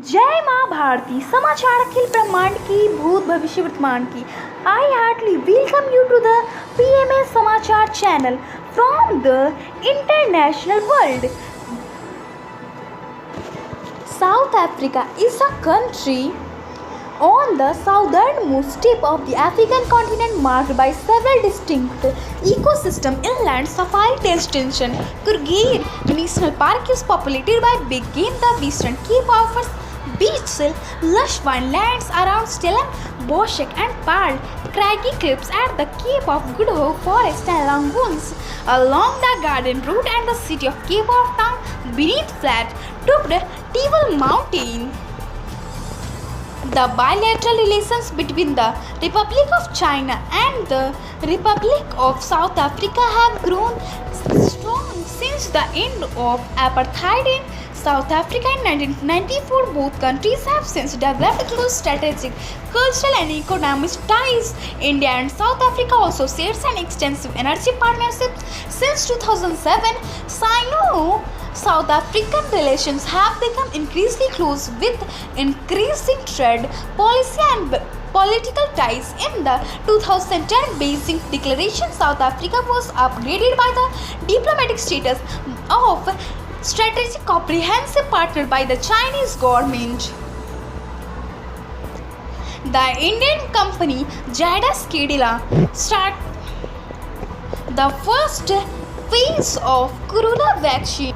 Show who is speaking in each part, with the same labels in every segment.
Speaker 1: जय माँ भारती समाचार अखिल ब्रह्मांड की भूत भविष्य वर्तमान की। I heartily welcome you to the PMS Samachar channel from the international world. South Africa is a country on the southernmost tip of the African continent, marked by several distinct ecosystem. Inland safari destination Kruger National Park is populated by big game. The Western Cape offers beaches, lush winelands around Stellenbosch and Paarl, craggy cliffs at the Cape of Good Hope Forest and lagoons along the Garden Route, and the city of Cape of Town beneath flat-topped Table Mountain. The bilateral relations between the Republic of China and the Republic of South Africa have grown strong since the end of apartheid in South Africa in 1994. Both countries have since developed close strategic, cultural and economic ties. India and South Africa also shares an extensive energy partnership since 2007. Sino-South African relations have become increasingly close with increasing trade policy and political ties. In the 2010 Beijing Declaration, South Africa was upgraded by the diplomatic status of strategic comprehensive partner by the Chinese government. The Indian company Zydus Cadila started the first phase of corona vaccine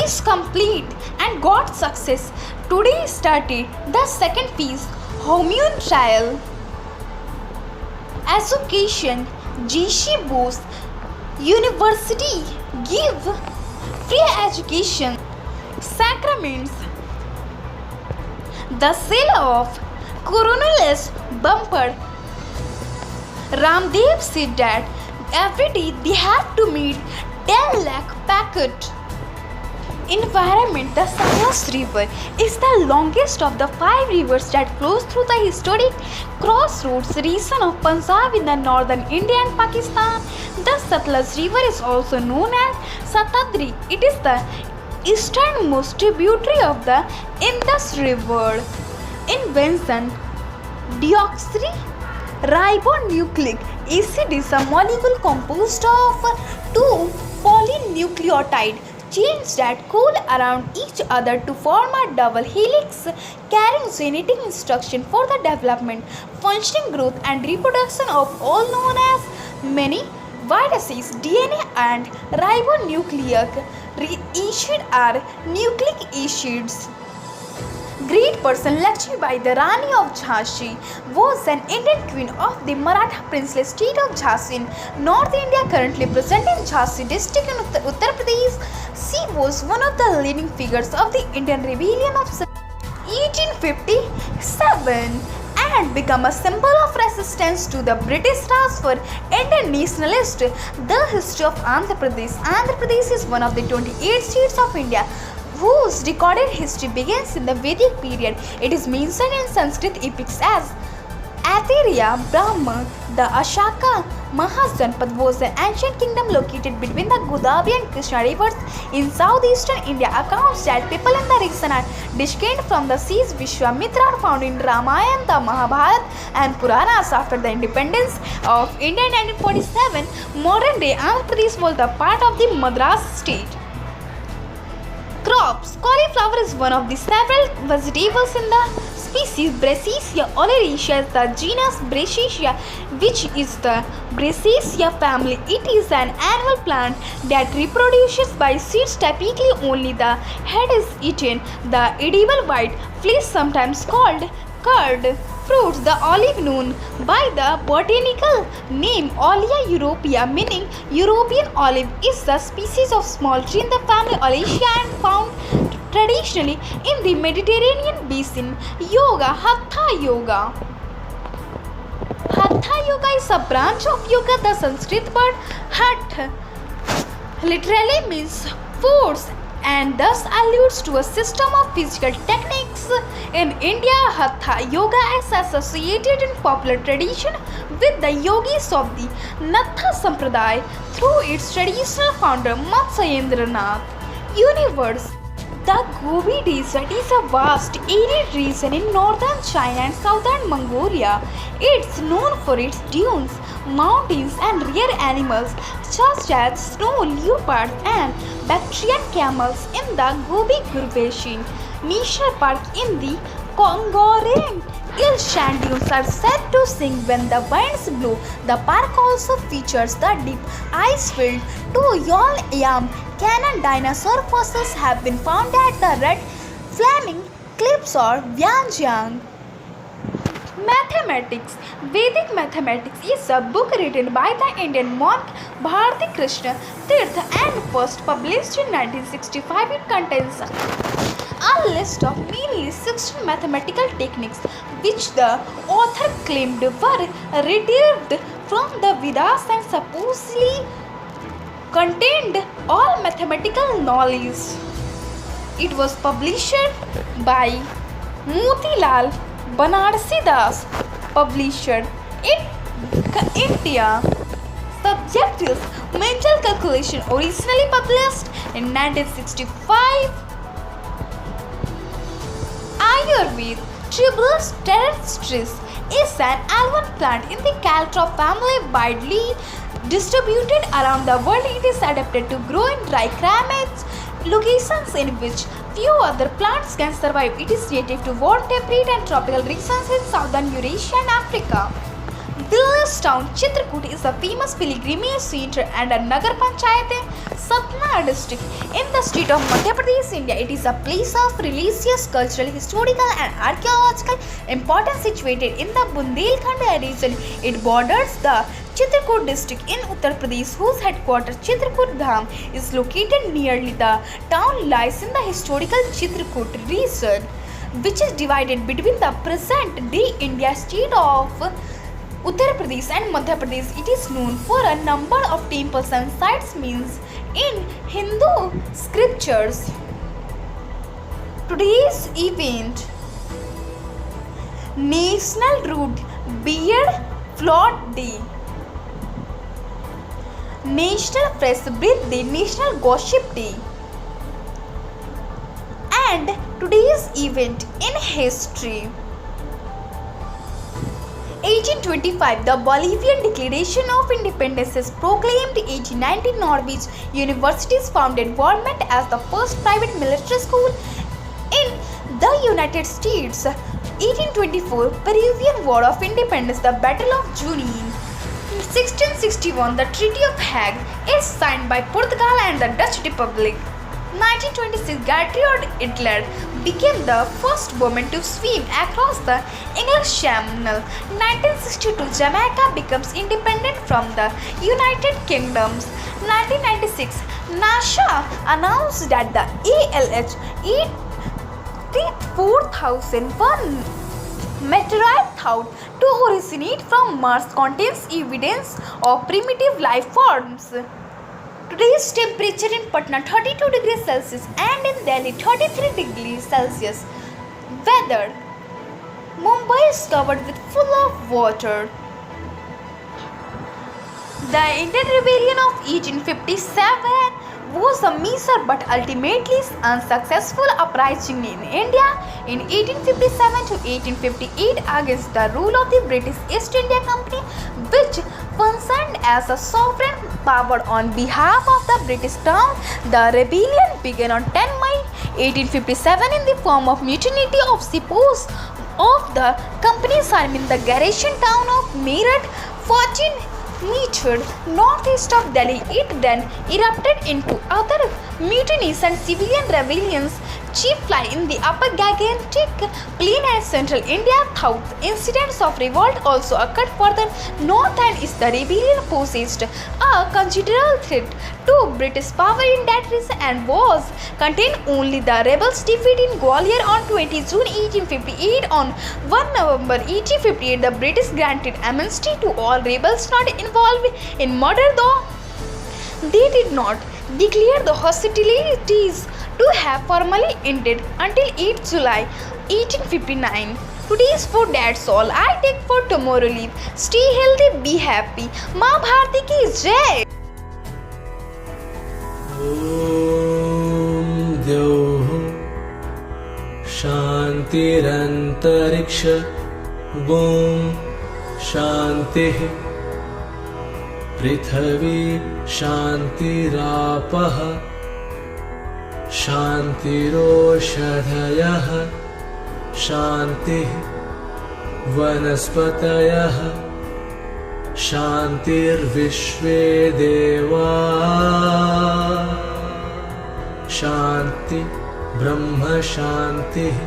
Speaker 1: is complete and got success. Today started the second phase immune trial. Education JC Bose University give free education. Sacraments. The sale of Coronavirus bumper. Ramdev said that every day they have to meet 10 lakh packet. Environment. The Sanglas River is the longest of the 5 rivers that flows through the historic crossroads region of Punjab in the northern India and Pakistan. The Satluj River is also known as Satadri. It is the easternmost tributary of the Indus River. Invention. Deoxyribonucleic acid is a molecule composed of 2 polynucleotide chains that coil around each other to form a double helix, carrying genetic instruction for the development, functioning, growth and reproduction of all known as many viruses. DNA and ribonucleic acid are nucleic acids. Great person Lakshmi Bai, the Rani of Jhansi, was an Indian queen of the Maratha princely state of Jhansi in North India, currently present in Jhansi district in Uttar Pradesh. She was one of the leading figures of the Indian Rebellion of 1857 and became a symbol of resistance to the British Raj for Indian nationalists. The history of Andhra Pradesh. Andhra Pradesh is one of the 28 states of India whose recorded history begins in the Vedic period. It is mentioned in Sanskrit epics as Atirya Brahma. The Ashaka Mahajanpad was an ancient kingdom located between the Godavari and Krishna rivers in southeastern India. Accounts that people in the region are descended from the seas Vishwamitra are found in Ramayana, the Mahabharata and Puranas. After the independence of India in 1947, modern day Andhra Pradesh was the part of the Madras state. Crops. Cauliflower is one of the several vegetables in the species Brassicaceae oleracea, the genus Brassicaceae, which is the Brassicaceae family. It is an annual plant that reproduces by seeds. Typically, only the head is eaten. The edible white flesh, sometimes called curd fruits. The olive, known by the botanical name Olea europaea, meaning European olive, is the species of small tree in the family Oleracea and found traditionally in the Mediterranean basin. Yoga. Hatha Yoga. Hatha Yoga is a branch of yoga. The Sanskrit word Hatha literally means force and thus alludes to a system of physical techniques. In India, Hatha Yoga is associated in popular tradition with the yogis of the Natha Sampradaya through its traditional founder Matsyendranath. Universe. The Gobi Desert is a vast, arid region in northern China and southern Mongolia. It's known for its dunes, mountains, and rare animals such as snow leopards and Bactrian camels in the Gobi-Gur Basin National Park in the Kongoreng. Ilshan dunes are said to sing when the winds blow. The park also features the deep ice-filled Tuyol-Yam Canyon. Dinosaur fossils have been found at the Red Flaming Cliffs or Vientiane. Mathematics. Vedic Mathematics is a book written by the Indian monk Bharati Krishna Tirtha and first published in 1965. It contains a list of nearly 16 mathematical techniques which the author claimed were retrieved from the Vedas and supposedly contained all mathematical knowledge. It was published by Motilal Banarsi Das, publisher in India. Subject is mental calculation, originally published in 1965. Ayurveda. Tribulus terrestris is an almond plant in the caltrop family, widely distributed around the world. It is adapted to grow in dry climates, locations in which few other plants can survive. It is native to warm, temperate and tropical regions in southern Eurasia and Africa. Village town Chitrakoot is a famous pilgrimage center and a Nagar Panchayat in Satna district in the state of Madhya Pradesh, India. It is a place of religious, cultural, historical and archaeological importance situated in the Bundelkhand region. It borders the Chitrakoot district in Uttar Pradesh, whose headquarters Chitrakoot Dham is located nearly. The town lies in the historical Chitrakoot region, which is divided between the present-day India state of Uttar Pradesh and Madhya Pradesh. It is known for a number of temples and sites means in Hindu scriptures. Today's event: National Root Beer Float Day, National Fresh Breath Day, National Gossip Day. And today's event in history: 1825, the Bolivian Declaration of Independence is proclaimed. 1819, Norwich University is founded. Government as the first private military school in the United States. 1824, Peruvian War of Independence, the Battle of Junín. 1661, the Treaty of Hague is signed by Portugal and the Dutch Republic. 1926, Gertrude Hitler became the first woman to swim across the English Channel. 1962, Jamaica becomes independent from the United Kingdom. 1996, NASA announced that the ALH 84001 meteorite thought to originate from Mars contains evidence of primitive life forms. Today's temperature in Patna 32 degrees Celsius and in Delhi 33 degrees Celsius. Weather: Mumbai is covered with full of water. The Indian Rebellion of 1857 was a measure but ultimately unsuccessful uprising in India in 1857 to 1858 against the rule of the British East India Company, which functioned as a sovereign power on behalf of the British Crown. The rebellion began on 10 May 1857 in the form of mutiny of suppose of the company's army in the garrison town of Meerut, 14 meters northeast of Delhi. It then erupted into other mutinies and civilian rebellions, chiefly in the upper Gangetic plain and central India. South incidents of revolt also occurred further north and east. The rebellion posed a considerable threat to British power in that region and was contained only. The rebels' defeat in Gwalior on 20 June 1858. On 1 November 1858, the British granted amnesty to all rebels not involved in murder, though they did not declare the hostilities to have formally ended until 8 July 1859. Today's food, that's all I take for tomorrow. Leave. Stay healthy, be happy. माँ भारती की जय.
Speaker 2: Om Dev शान्तिरन्तरिक्ष ॐ शान्तिः पृथिवी शान्तिरापः शान्तिरोषधयः शान्तिः वनस्पतयः शान्तिर्विश्वे देवा शान्ति ब्रह्म शान्तिः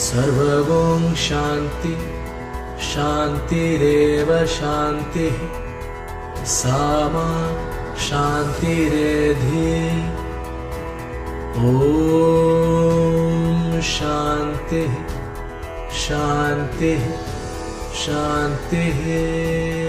Speaker 2: सर्वगुण शान्ति शान्तिरेव शान्तिः सामा शान्तिरेधि ॐ शान्तिः शान्तिः शान्तिः।